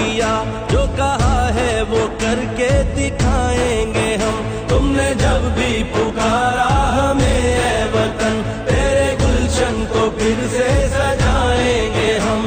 किया, जो कहा है वो करके दिखाएंगे हम। तुमने जब भी पुकारा हमें ऐ वतन, तेरे गुलशन को फिर से सजाएंगे हम।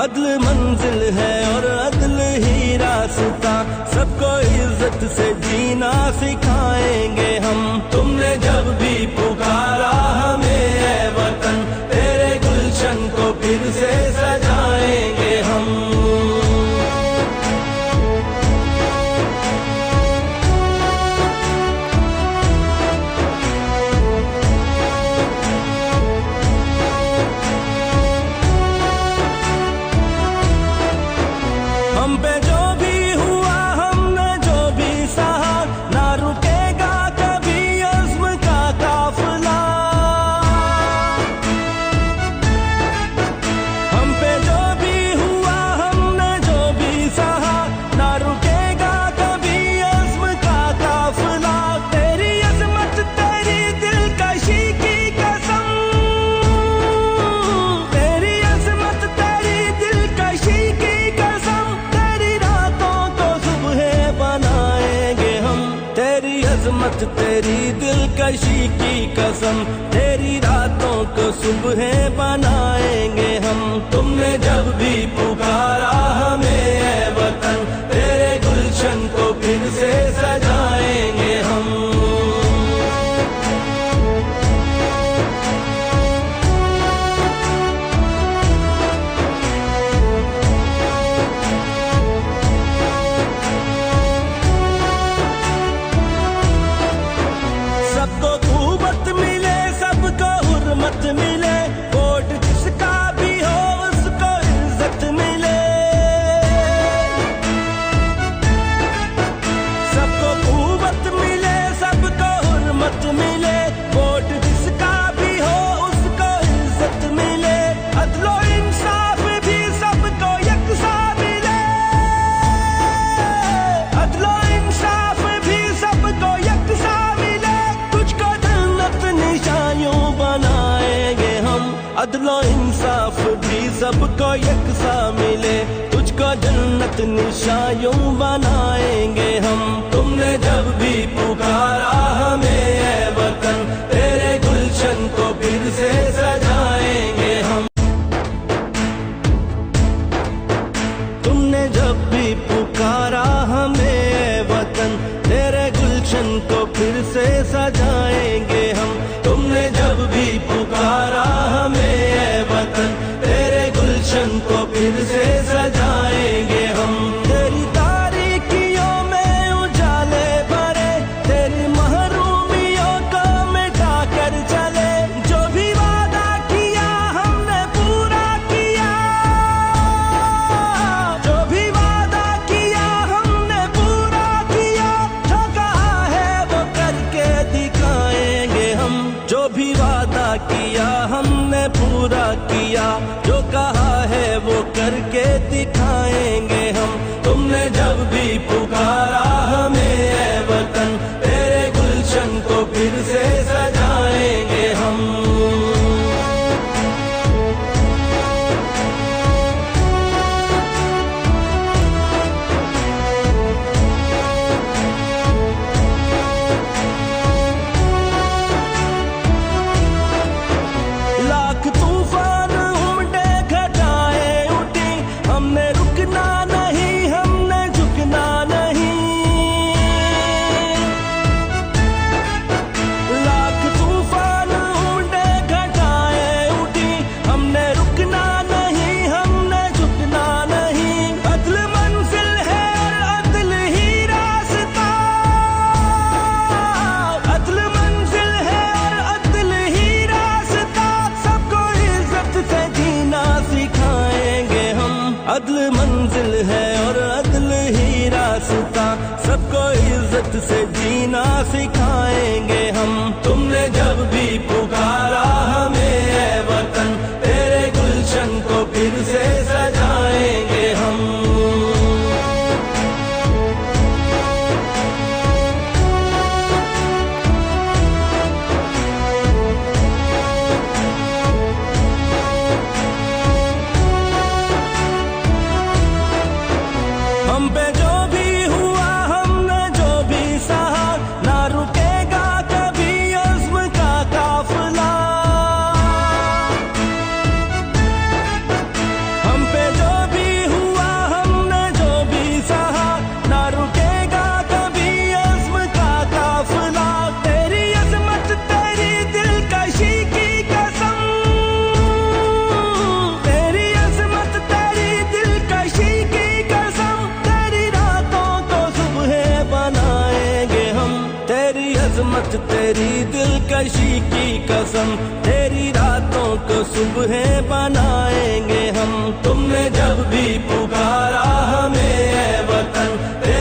अदल मंजिल है और अदल ही रास्ता, सबको इज्जत से जीना सिखाएंगे हम। तुमने जब भी पुकारा हमें ऐ वतन, तेरे गुलशन को फिर से सजाएंगे हम। हम पे जो भी हुआ, हमने जो भी सहा, ना रुकेगा कभी अज़्म का काफिला। हम पे जो भी हुआ, हमने जो भी सहा, ना रुकेगा कभी अज़्म का काफिला। तेरी अज़मत तेरी दिलकशी की कसम, तेरी अज़मत तेरी दिलकशी की कसम, तेरी अज़मत तेरी दिलकशी की कसम, तेरी रातों को सुबह बनाएंगे हम। तुमने जब भी पुकारा हमें ऐ वतन, तेरे गुलशन को फिर से सजाएंगे हम। मिले वोट जिसका भी हो उसको इज्जत मिले, सबको कुव्वत मिले, सबको हुर्मत मिले। वोट जिसका भी हो उसको इज्जत मिले, अदलो इंसाफ भी सबको यकसा मिले, अदलो इंसाफ भी सबको यकसा मिले। तुझको जन्नत निशानियों बनाएंगे हम, अदलो इंसाफ भी सबको यकसा मिले, तुझको जन्नत निशानियों बनाएंगे हम। तुमने जब भी पुकारा हमें ऐ वतन, तेरे गुलशन को फिर से सजाएंगे हम। तुमने जब भी पुकारा हमें ऐ वतन, तेरे गुलशन को फिर से सजाएंगे हम। तुमने जब भी पुकारा हमें ऐ वतन, तेरे गुलशन को फिर से सजाएंगे हम। तेरी तारीकियों में उजाले भरे, तेरी महरूमियों को मिटा कर चले। जो भी वादा किया हमने पूरा किया, जो भी वादा किया हमने पूरा किया, जो कहा है वो करके दिखाएंगे हम। जो भी वादा किया हमने पूरा किया, जो कहा है वो करके दिखाएंगे हम। तुमने जब भी पुकारा हमें ऐ वतन, तेरे गुलशन को फिर से सजाएंगे हम। लाख तूफान उमड़े घटाए उठी, हमने रुकना नहीं, हमने झुकना नहीं। अदल मंजिल है और अदल ही रास्ता, सबको इज्जत से जीना सिखाएंगे हम। तुमने जब भी पुकारा हमें ऐ वतन, तेरे गुलशन को फिर से सजाएंगे हम। हम पे जो भी हुआ, हमने जो भी सहा, ना रुकेगा कभी अज़्म का काफिला। हम पे जो भी हुआ, हमने जो भी सहा, ना रुकेगा कभी अज़्म का काफिला। तेरी अज़मत तेरी दिलकशी की कसम, तेरी अज़मत तेरी दिलकशी की कसम, तेरी रातों को सुबह बनाएंगे हम। तेरी अज़मत तेरी दिलकशी की कसम, तेरी रातों को सुबह बनाएंगे हम। तुमने जब भी